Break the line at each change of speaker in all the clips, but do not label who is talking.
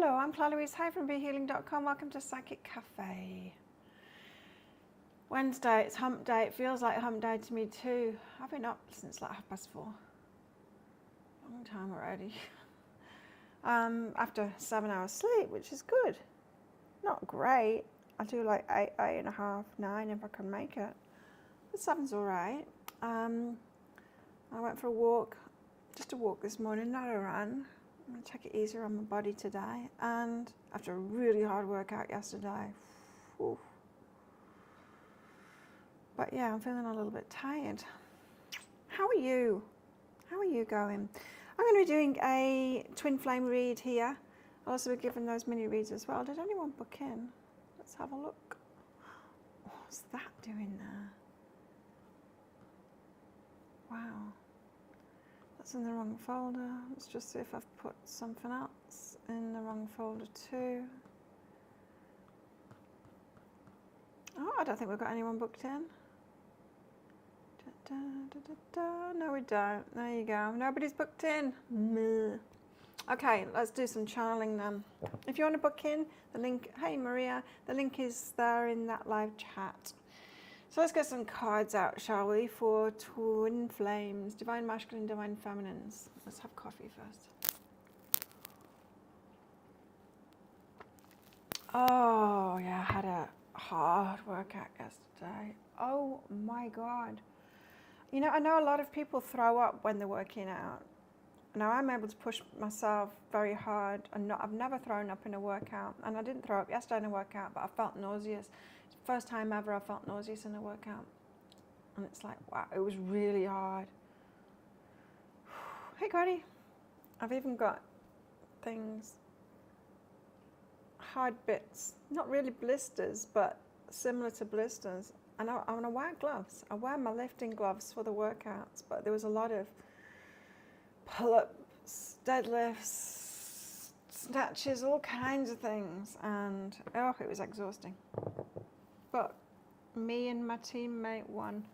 Hello, I'm Claire Louise. Hi from BeHealing.com. Welcome to Psychic Cafe. Wednesday, it's hump day. It feels like hump day to me too. I've been up since like 4:30. Long time already. After 7 hours sleep, which is good. Not great. I do like 8.5, 9 if I can make it. But 7's all right. I went for a walk, just a walk this morning, not a run. I'm going to take it easier on my body today. And after a really hard workout yesterday. Whew. But yeah, I'm feeling a little bit tired. How are you? How are you going? I'm going to be doing a twin flame read here. I'll also be giving those mini reads as well. Did anyone book in? Let's have a look. What's that doing there? Wow. That's in the wrong folder. Let's just see if I've put something else in the wrong folder too. Oh, I don't think we've got anyone booked in. No, we don't. There you go. Nobody's booked in. Meh. Okay, let's do some channeling then. If you want to book in, the link, hey Maria, the link is there in that live chat. So let's get some cards out, shall we, for twin flames, divine masculine, divine feminines. Let's have coffee first. Oh, yeah, I had a hard workout yesterday. Oh my God. You know, I know a lot of people throw up when they're working out. Now I'm able to push myself very hard, and I've never thrown up in a workout, and I didn't throw up yesterday in a workout, but I felt nauseous. It's the first time ever I felt nauseous in a workout, and it's like, wow, it was really hard. Hey Cody, I've even got things, hard bits, not really blisters, but similar to blisters. And I'm gonna wear gloves. I wear my lifting gloves for the workouts, but there was a lot of pull-ups, deadlifts, snatches, all kinds of things, and oh, it was exhausting. But me and my teammate won.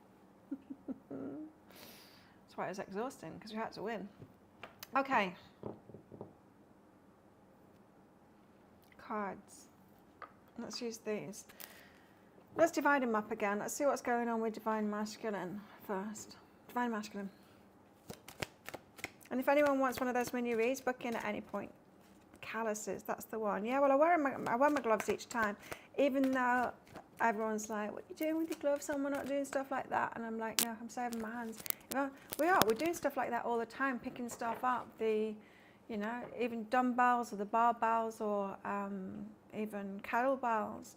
That's why it was exhausting, because we had to win. Okay. Cards. Let's use these. Let's divide them up again. Let's see what's going on with divine masculine first. Divine masculine. And if anyone wants one of those mini reads, book in at any point. Calluses, that's the one. Yeah, well, I wear my gloves each time, even though everyone's like, what are you doing with your gloves? And we're not doing stuff like that. And I'm like, no, I'm saving my hands. We're doing stuff like that all the time, picking stuff up. You know, even dumbbells or the barbells or even kettlebells.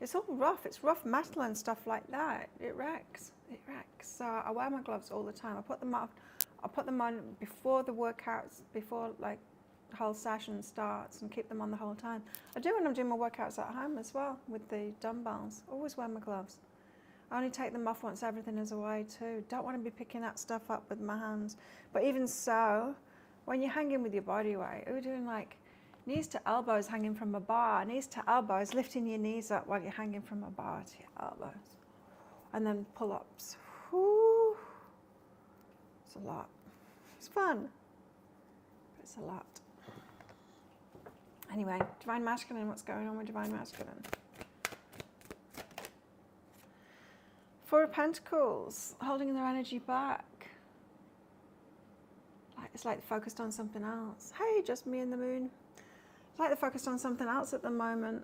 It's all rough. It's rough metal and stuff like that. It wrecks. It wrecks. So I wear my gloves all the time. I put them on before the workouts, before like the whole session starts, and keep them on the whole time. I do when I'm doing my workouts at home as well with the dumbbells. Always wear my gloves. I only take them off once everything is away too. Don't want to be picking that stuff up with my hands. But even so, when you're hanging with your body weight, we're doing like knees to elbows hanging from a bar, knees to elbows, lifting your knees up while you're hanging from a bar to your elbows. And then pull-ups. Whew. It's a lot. It's fun, but it's a lot. Anyway, divine masculine, what's going on with divine masculine? Four of Pentacles, holding their energy back. It's like they're focused on something else. Hey, just me and the moon. It's like they're focused on something else at the moment.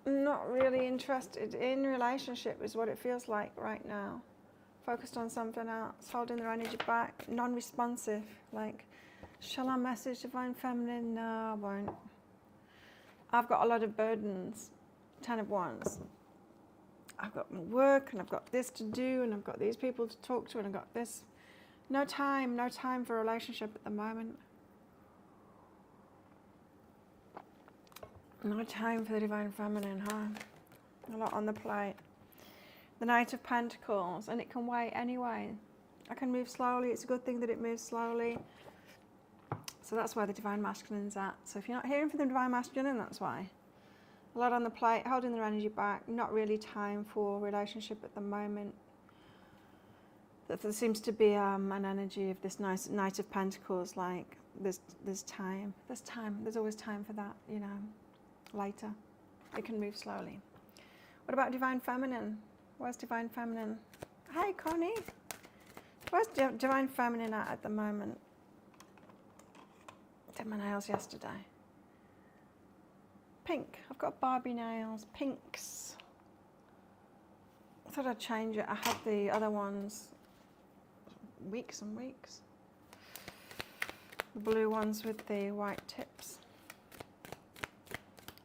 Not really interested in relationship is what it feels like right now. Focused on something else, holding their energy back, non-responsive. Like, shall I message divine feminine? No, I won't. I've got a lot of burdens, 10 of Wands. I've got my work, and I've got this to do, and I've got these people to talk to, and I've got this. No time for a relationship at the moment. No time for the divine feminine, huh? A lot on the plate. The Knight of Pentacles, and it can wait anyway. I can move slowly. It's a good thing that it moves slowly. So that's where the divine masculine's at. So if you're not hearing from the divine masculine, that's why. A lot on the plate, holding their energy back, not really time for relationship at the moment. There seems to be an energy of this nice Knight of Pentacles, like there's time. There's always time for that, you know, later. It can move slowly. What about Divine Feminine? Where's Divine Feminine? Hey, Connie. Where's Divine Feminine at the moment? Did my nails yesterday. Pink. I've got Barbie nails. Pinks. I thought I'd change it. I had the other ones weeks and weeks. The blue ones with the white tips.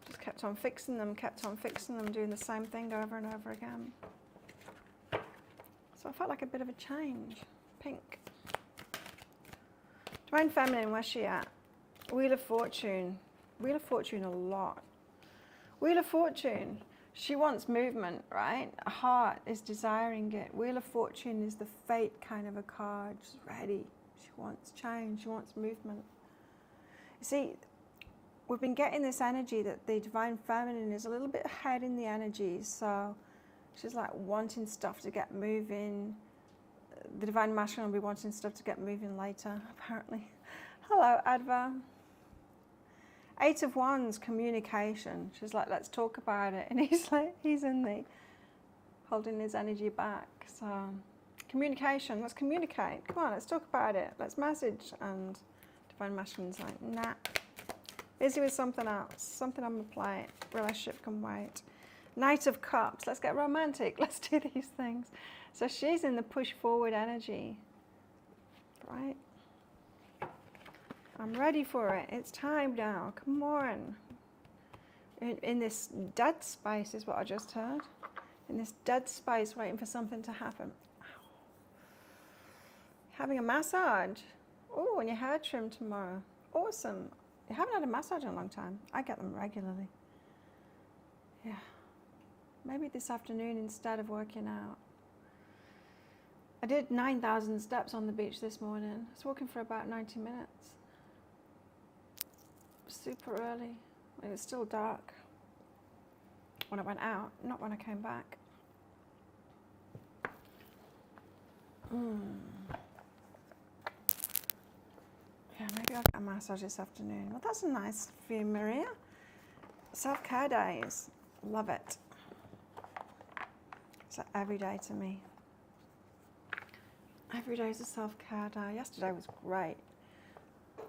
Just kept on fixing them, doing the same thing over and over again. So I felt like a bit of a change. Pink. Divine Feminine, where's she at? Wheel of Fortune. Wheel of Fortune a lot. Wheel of Fortune. She wants movement, right? A heart is desiring it. Wheel of Fortune is the fate kind of a card. She's ready. She wants change. She wants movement. You see, we've been getting this energy that the Divine Feminine is a little bit ahead in the energies. So she's like wanting stuff to get moving. The Divine Masculine will be wanting stuff to get moving later, apparently. Hello, Adva. 8 of Wands, communication. She's like, let's talk about it. And he's like, he's in the holding his energy back. So communication, let's communicate. Come on, let's talk about it. Let's message. And Divine Masculine's like, nah. Busy with something else. Something on my plate. Relationship can wait. Knight of Cups, let's get romantic. Let's do these things. So she's in the push forward energy, right? I'm ready for it. It's time now. Come on. In this dead space is what I just heard. In this dead space, waiting for something to happen. Having a massage. Oh, and your hair trimmed tomorrow. Awesome. You haven't had a massage in a long time. I get them regularly. Yeah. Maybe this afternoon instead of working out. I did 9,000 steps on the beach this morning. I was walking for about 90 minutes. Super early. It was still dark when I went out, not when I came back. Yeah, maybe I'll get a massage this afternoon. Well, that's nice for you, Maria. Self-care days. Love it. It's like every day to me. Every day is a self-care day. Yesterday was great.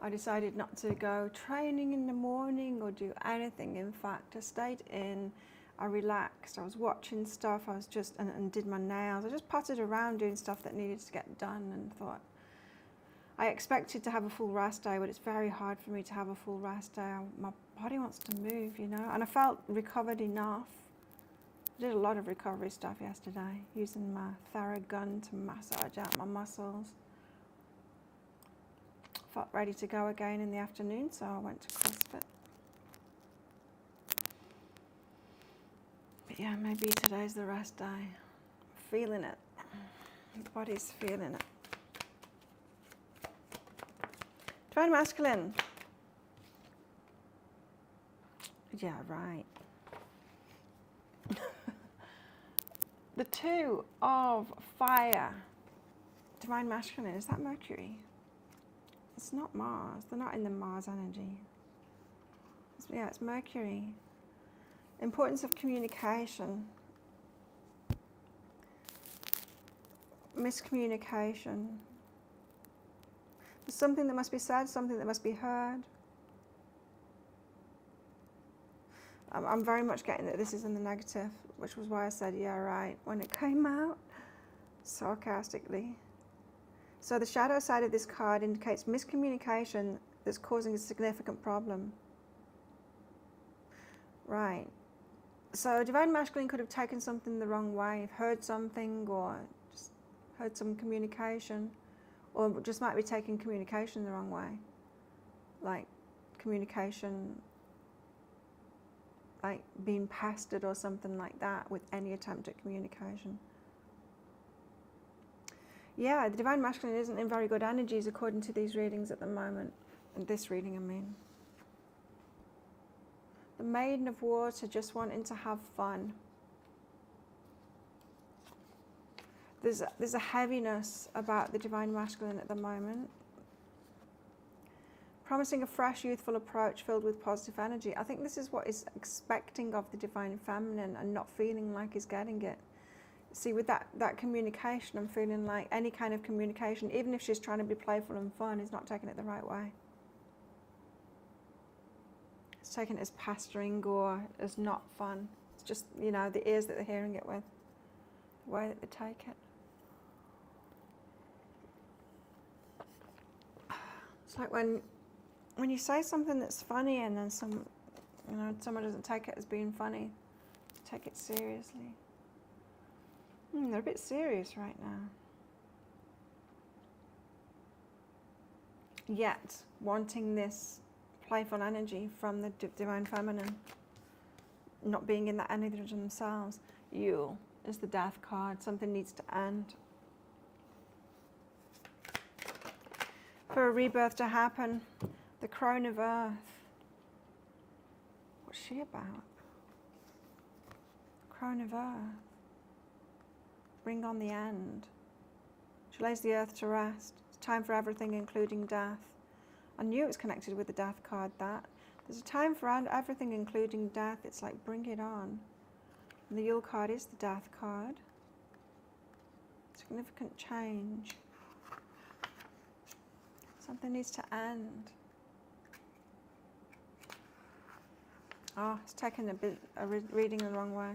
I decided not to go training in the morning or do anything. In fact, I stayed in, I relaxed, I was watching stuff, I was just, and did my nails. I just potted around doing stuff that needed to get done and thought, I expected to have a full rest day, but it's very hard for me to have a full rest day. My body wants to move, you know, and I felt recovered enough. I did a lot of recovery stuff yesterday, using my Theragun to massage out my muscles. Felt ready to go again in the afternoon, so I went to CrossFit. But yeah, maybe today's the rest day. I'm feeling it. The body's feeling it. Divine Masculine. Yeah, right. The 2 of Fire. Divine Masculine, is that Mercury? It's not Mars. They're not in the Mars energy. Yeah, it's Mercury. Importance of communication. Miscommunication. There's something that must be said, something that must be heard. I'm very much getting that this is in the negative, which was why I said, yeah, right, when it came out, sarcastically. So the shadow side of this card indicates miscommunication that's causing a significant problem. Right. So Divine Masculine could have taken something the wrong way, heard something or just heard some communication, or just might be taking communication the wrong way. Like communication, like being pestered or something like that with any attempt at communication. Yeah, the Divine Masculine isn't in very good energies according to these readings at the moment. And this reading, I mean. The Maiden of Water just wanting to have fun. There's a heaviness about the Divine Masculine at the moment. Promising a fresh, youthful approach filled with positive energy. I think this is what he's expecting of the Divine Feminine and not feeling like he's getting it. See, with that communication, I'm feeling like any kind of communication, even if she's trying to be playful and fun, he's not taking it the right way. He's taking it as pastoring or as not fun. It's just, you know, the ears that they're hearing it with, the way that they take it. It's like when you say something that's funny and then someone doesn't take it as being funny, take it seriously. They're a bit serious right now. Yet, wanting this playful energy from the Divine Feminine, not being in that energy themselves. Llewllyn is the Death card. Something needs to end. For a rebirth to happen, the Crone of Earth. What's she about? Crone of Earth. Bring on the end. She lays the earth to rest. It's time for everything, including death. I knew it was connected with the Death card, that. There's a time for everything, including death. It's like, bring it on. And the Llewllyn card is the Death card. Significant change. Something needs to end. Oh, it's taken a reading the wrong way.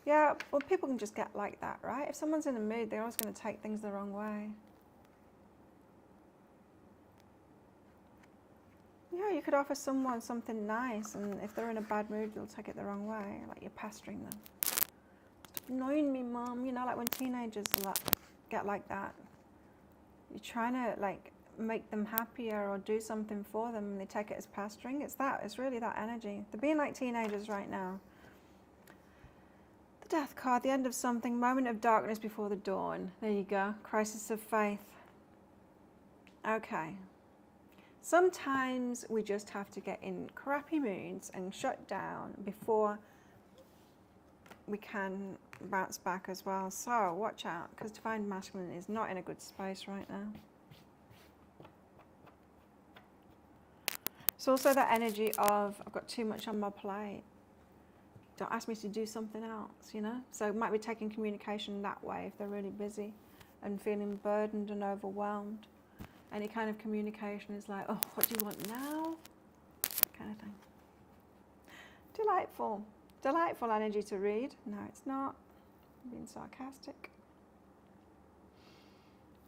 Yeah, well, people can just get like that, right? If someone's in a mood, they're always going to take things the wrong way. Yeah, you could offer someone something nice, and if they're in a bad mood, they'll take it the wrong way, like you're pestering them. Stop annoying me, Mom. You know, like when teenagers get like that. You're trying to, like, make them happier or do something for them, and they take it as pestering. It's really that energy. They're being like teenagers right now. Death card, the end of something, moment of darkness before the dawn. There you go, crisis of faith. Okay. Sometimes we just have to get in crappy moods and shut down before we can bounce back as well. So watch out, because Divine Masculine is not in a good space right now. It's also that energy of, I've got too much on my plate. Don't ask me to do something else, you know? So it might be taking communication that way if they're really busy and feeling burdened and overwhelmed. Any kind of communication is like, oh, what do you want now? That kind of thing. Delightful. Delightful energy to read. No, it's not. I'm being sarcastic.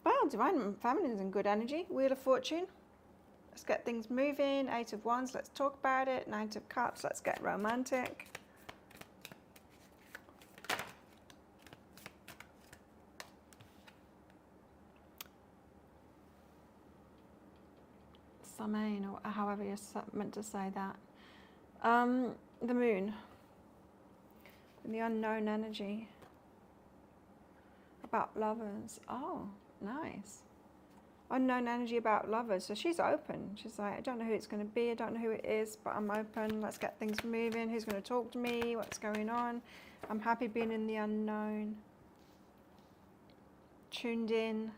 Well, Divine Feminine is in good energy. Wheel of Fortune. Let's get things moving. 8 of Wands, let's talk about it. 9 of Cups, let's get romantic. Samain, or however you're meant to say that. The Moon. And the unknown energy. About lovers. Oh, nice. Unknown energy about lovers. So she's open. She's like, I don't know who it's going to be. I don't know who it is, but I'm open. Let's get things moving. Who's going to talk to me? What's going on? I'm happy being in the unknown. Tuned in.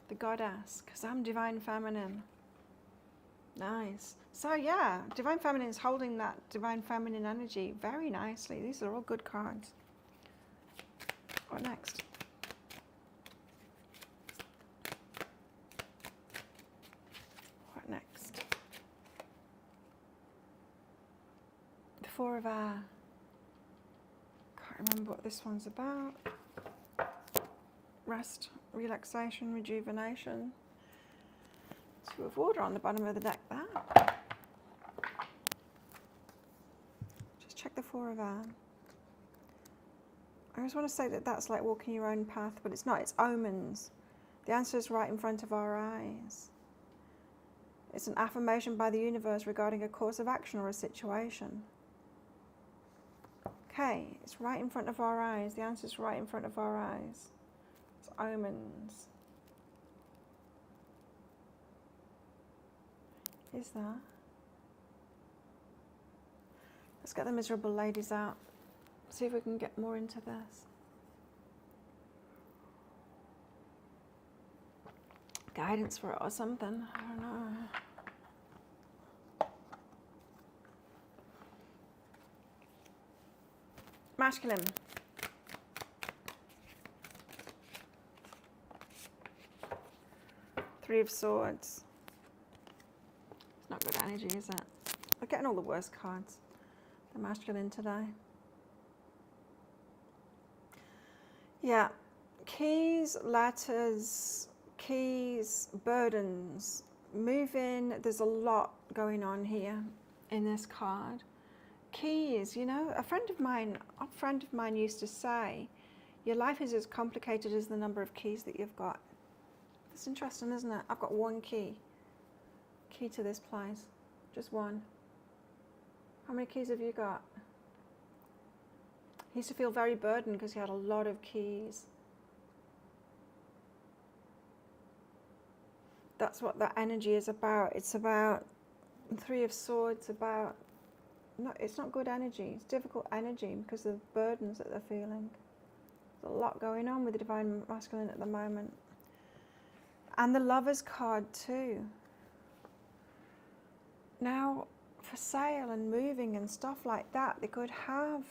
The Goddess, because I'm Divine Feminine. Nice. So yeah, Divine Feminine is holding that Divine Feminine energy very nicely. These are all good cards. What next? What next? The Four of Air. Can't remember what this one's about. Rest, relaxation, rejuvenation. 2 of Water on the bottom of the deck there. Just check the 4 of Air. I just want to say that that's like walking your own path, but it's not. It's omens. The answer is right in front of our eyes. It's an affirmation by the universe regarding a course of action or a situation. Okay, it's right in front of our eyes. The answer is right in front of our eyes. It's omens. Is that? Let's get the miserable ladies out. See if we can get more into this. guidance for it or something. I don't know. Masculine. Three of Swords. It's not good energy, is it? We're getting all the worst cards. The masculine today. Yeah. Keys, letters, keys, burdens, moving. There's a lot going on here in this card. Keys, you know, a friend of mine used to say, your life is as complicated as the number of keys that you've got. It's interesting, isn't it? I've got one key to this place, just one. How many keys have you got? He used to feel very burdened because he had a lot of keys. That's what that energy is about. It's about Three of Swords, about, no, it's not good energy. It's difficult energy because of the burdens that they're feeling. There's a lot going on with the Divine Masculine at the moment. And the Lover's card too. Now, for sale and moving and stuff like that, they could have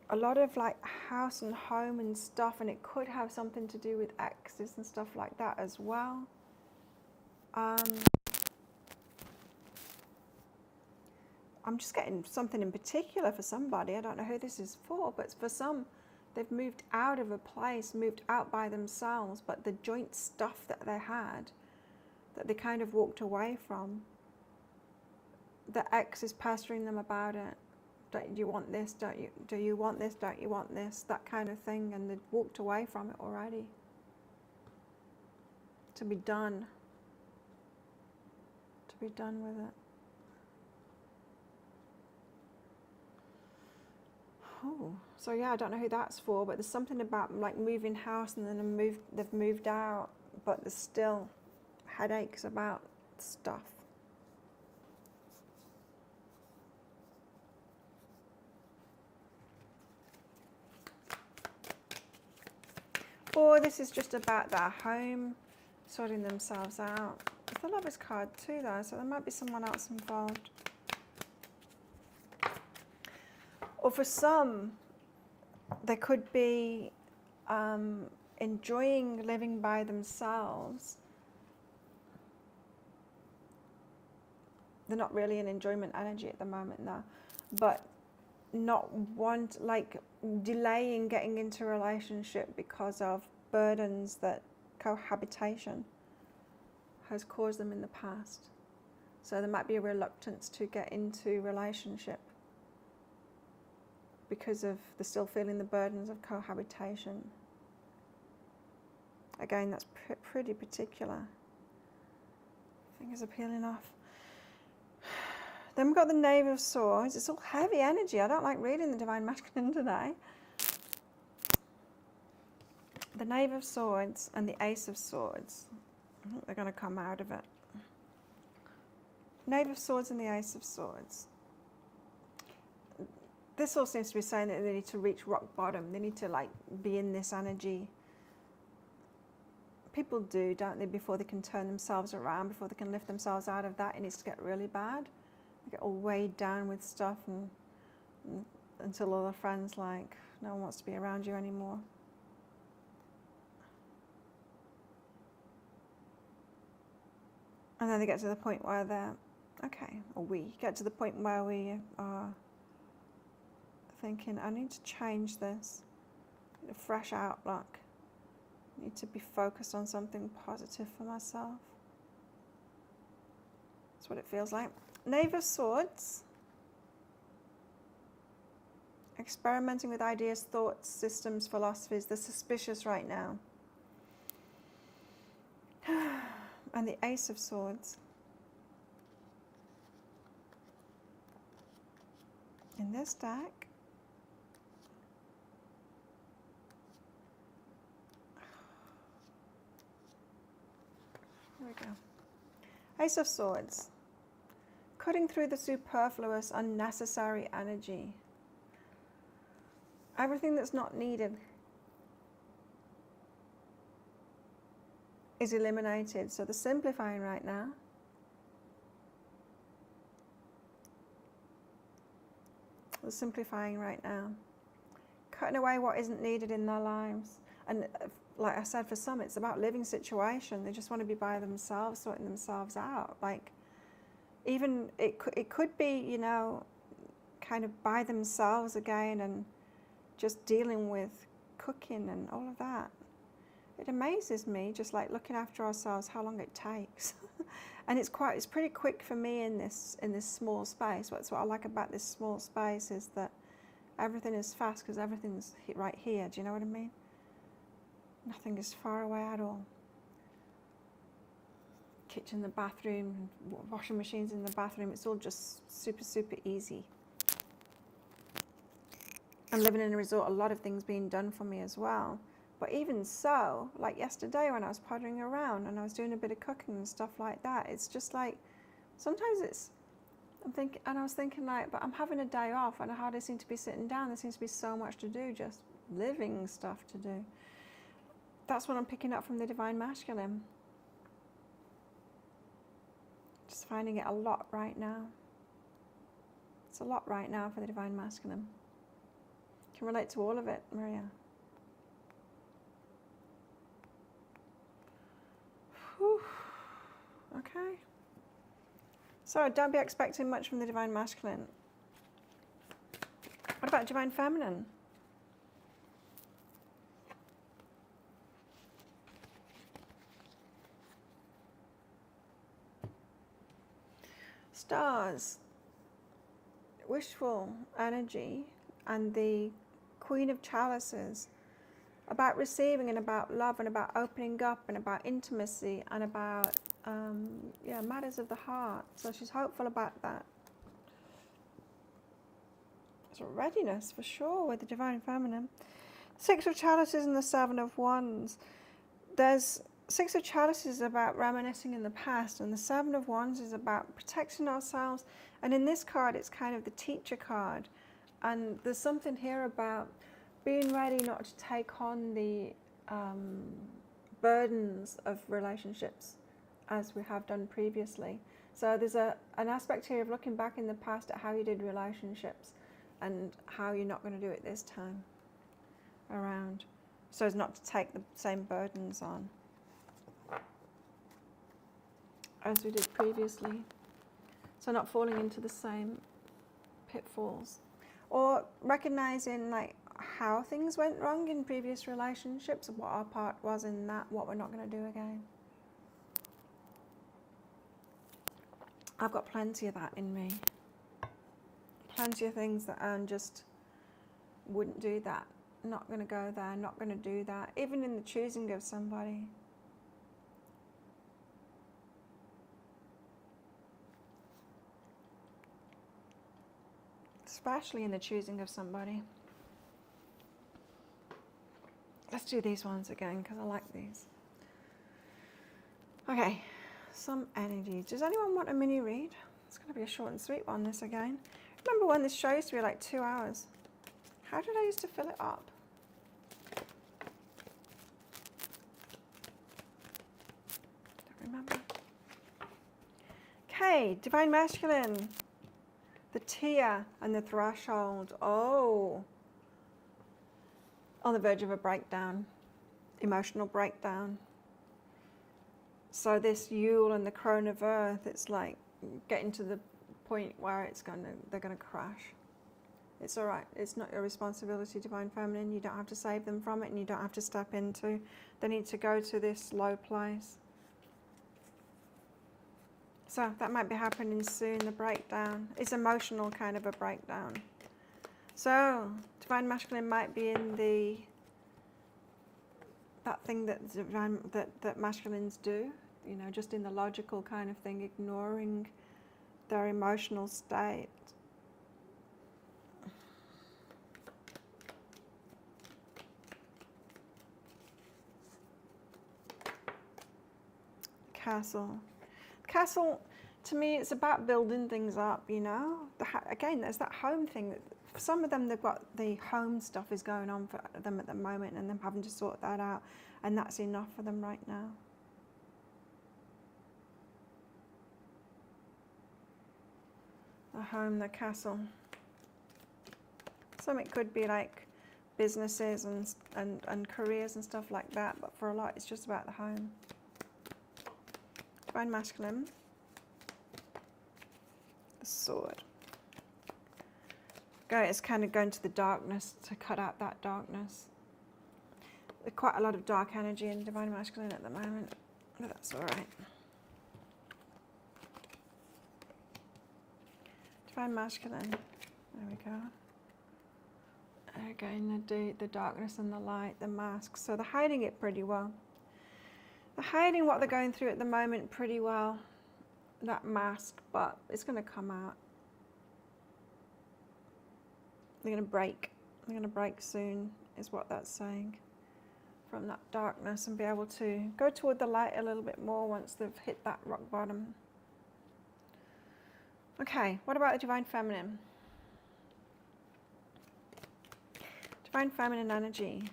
a lot of like house and home and stuff, and it could have something to do with exes and stuff like that as well. I'm just getting something in particular for somebody. I don't know who this is for, but for some, they've moved out of a place, moved out by themselves, but the joint stuff that they had, that they kind of walked away from, the ex is pestering them about it. Don't you want this? Don't you? Do you want this? Don't you want this? That kind of thing, and they've walked away from it already. To be done. To be done with it. Oh, so yeah, I don't know who that's for, but there's something about like moving house and then they've moved out, but there's still headaches about stuff. Or this is just about their home, sorting themselves out. It's the Lover's card too though, so there might be someone else involved. Or for some, they could be enjoying living by themselves. They're not really in enjoyment energy at the moment though, but delaying getting into a relationship because of burdens that cohabitation has caused them in the past. So there might be a reluctance to get into relationship because of they're still feeling the burdens of cohabitation. Again, that's pretty particular. I think it's peeling off. Then we've got the Knave of Swords. It's all heavy energy. I don't like reading the Divine Masculine today. The Knave of Swords and the Ace of Swords. I think they're going to come out of it. Knave of Swords and the Ace of Swords. This all seems to be saying that they need to reach rock bottom. They need to like be in this energy. People do, don't they, before they can turn themselves around, before they can lift themselves out of that. It needs to get really bad. They get all weighed down with stuff and until all their friends like, no one wants to be around you anymore. And then they get to the point where they're, okay, or we get to the point where we are thinking, I need to change this, I need a fresh outlook, I need to be focused on something positive for myself. That's what it feels like. Knave of Swords. Experimenting with ideas, thoughts, systems, philosophies. They're suspicious right now. And the Ace of Swords. In this deck, here we go. Ace of Swords. Cutting through the superfluous, unnecessary energy. Everything that's not needed. is eliminated. So the simplifying right now. The simplifying right now. Cutting away what isn't needed in their lives. And like I said, for some, it's about living situation. They just want to be by themselves, sorting themselves out. Like, even it could be, you know, kind of by themselves again and just dealing with cooking and all of that. It amazes me, just like looking after ourselves, how long it takes. And it's pretty quick for me in this small space. That's what I like about this small space, is that everything is fast because everything's right here. Do you know what I mean? Nothing is far away at all. Kitchen, the bathroom, washing machines in the bathroom, it's all just super, super easy. I'm living in a resort, a lot of things being done for me as well. But even so, like yesterday when I was pottering around and I was doing a bit of cooking and stuff like that, it's just like, sometimes I was thinking like, but I'm having a day off and I hardly seem to be sitting down. There seems to be so much to do, just living stuff to do. That's what I'm picking up from the Divine Masculine. Just finding it a lot right now. It's a lot right now for the Divine Masculine. Can relate to all of it, Maria. Whew. Okay. So don't be expecting much from the Divine Masculine. What about Divine Feminine? Stars, wishful energy, and the Queen of Chalices, about receiving and about love and about opening up and about intimacy and about matters of the heart. So she's hopeful about that. So readiness for sure with the Divine Feminine. Six of Chalices and the Seven of Wands. There's Six of Chalices is about reminiscing in the past, and the Seven of Wands is about protecting ourselves. And in this card, it's kind of the teacher card. And there's something here about being ready not to take on the burdens of relationships as we have done previously. So there's an aspect here of looking back in the past at how you did relationships and how you're not going to do it this time around, so as not to take the same burdens on as we did previously. So not falling into the same pitfalls. Or recognizing like how things went wrong in previous relationships and what our part was in that, what we're not going to do again. I've got plenty of that in me. Plenty of things that I just wouldn't do that. Not going to go there, not going to do that. Even in the choosing of somebody. Especially in the choosing of somebody. Let's do these ones again because I like these. Okay, some energy. Does anyone want a mini read? It's going to be a short and sweet one, this again. Remember when this show used to be like 2 hours? How did I used to fill it up? Don't remember. Okay, Divine Masculine. The Tear and the Threshold. Oh. On the verge of a breakdown. Emotional breakdown. So this Llewllyn and the Crone of Earth, it's like getting to the point where they're gonna crash. It's all right. It's not your responsibility, Divine Feminine. You don't have to save them from it, and you don't have to step into. They need to go to this low place. So that might be happening soon, the breakdown. It's emotional kind of a breakdown. So Divine Masculine might be in that thing that masculines do, you know, just in the logical kind of thing, ignoring their emotional state. Castle. Castle, to me, it's about building things up, you know. Again, there's that home thing. That for some of them, they've got the home stuff is going on for them at the moment and them having to sort that out. And that's enough for them right now. the home, the castle. Some it could be like businesses and careers and stuff like that, but for a lot it's just about the home. Divine Masculine. The Sword. It's kind of going to the darkness to cut out that darkness. There's quite a lot of dark energy in Divine Masculine at the moment, but that's all right. Divine Masculine. There we go. Again, the darkness and the light, the mask. So they're hiding it pretty well. They're hiding what they're going through at the moment pretty well, that mask, but it's going to come out. They're going to break. They're going to break soon, is what that's saying, from that darkness, and be able to go toward the light a little bit more once they've hit that rock bottom. Okay, what about the Divine Feminine? Divine Feminine energy.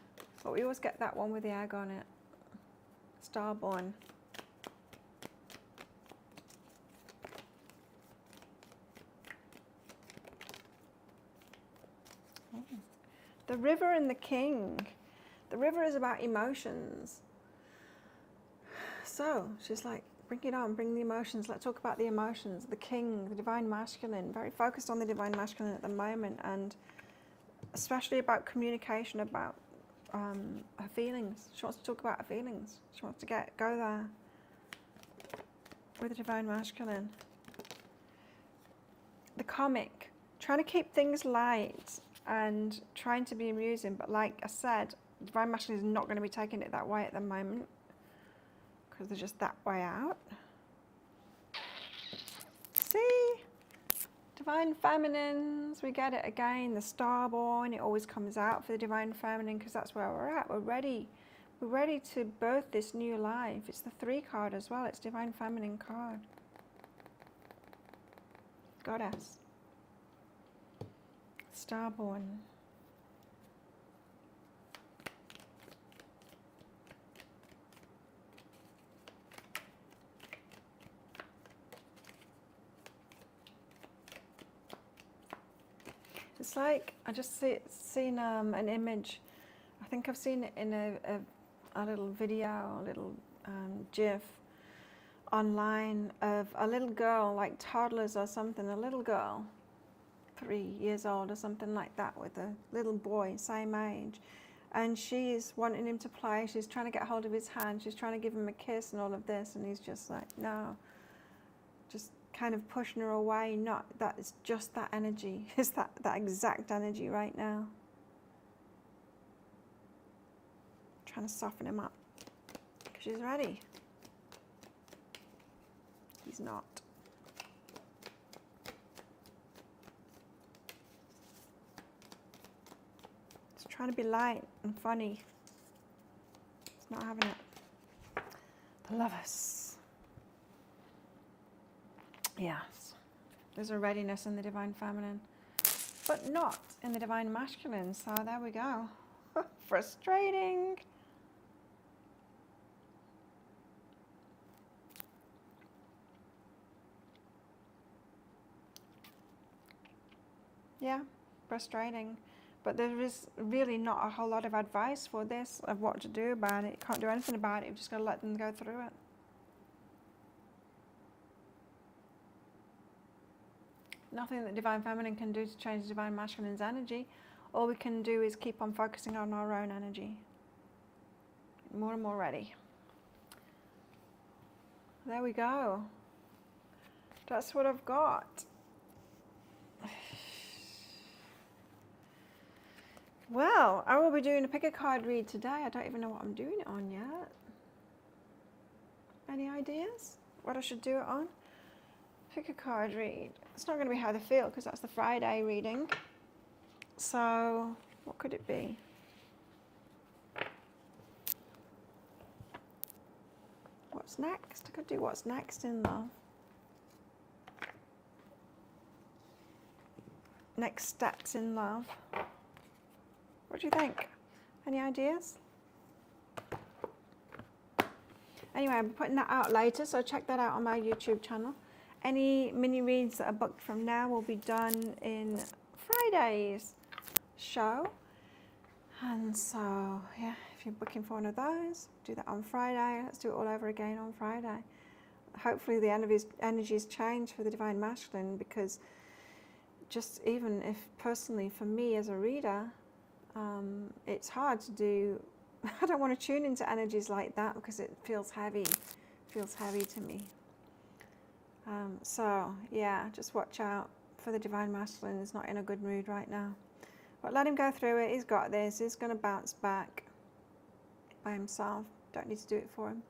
But we always get that one with the egg on it. Starborn. The River and the King. The River is about emotions. So she's like, bring it on, bring the emotions. Let's talk about the emotions. The King, the Divine Masculine, very focused on the Divine Masculine at the moment, and especially about communication, about her feelings. She wants to talk about her feelings. She wants to go there with the Divine Masculine. The Comic, trying to keep things light and trying to be amusing, but like I said, Divine Masculine is not going to be taking it that way at the moment because they're just that way out. See? Divine Feminines, we get it again, the Starborn, it always comes out for the Divine Feminine because that's where we're at. We're ready to birth this new life. It's the 3 card as well, it's Divine Feminine card. Goddess. Starborn. It's like, I just seen an image, I think I've seen it in a little video, a little GIF online of a little girl, like toddlers or something, a little girl, 3 years old or something like that, with a little boy, same age. And she's wanting him to play, she's trying to get hold of his hand, she's trying to give him a kiss and all of this, and he's just like, no. Just kind of pushing her away. Not that, it's just that energy. It's that exact energy right now. Trying to soften him up because she's ready. He's not. It's trying to be light and funny. It's not having it. The Lovers. Yes, there's a readiness in the Divine Feminine, but not in the Divine Masculine, so there we go. Frustrating. Yeah, frustrating. But there is really not a whole lot of advice for this, of what to do about it. You can't do anything about it, you've just got to let them go through it. Nothing that Divine Feminine can do to change Divine Masculine's energy. All we can do is keep on focusing on our own energy. More and more ready. There we go. That's what I've got. Well, I will be doing a pick a card read today. I don't even know what I'm doing it on yet. Any ideas? What I should do it on? Pick a card read. It's not going to be how they feel because that's the Friday reading. So, what could it be? What's next? I could do what's next in love. Next steps in love. What do you think? Any ideas? Anyway, I'm putting that out later, so check that out on my YouTube channel. Any mini reads that are booked from now will be done in Friday's show. And so, yeah, if you're booking for one of those, do that on Friday. Let's do it all over again on Friday. Hopefully the energies change for the Divine Masculine, because just even if personally for me as a reader, it's hard to do. I don't want to tune into energies like that because it feels heavy. It feels heavy to me. So yeah, just watch out for the Divine Masculine. He's not in a good mood right now. But let him go through it. He's got this. He's going to bounce back by himself. Don't need to do it for him.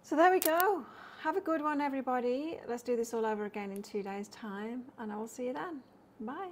So there we go. Have a good one, everybody. Let's do this all over again in 2 days' time, and I will see you then. Bye.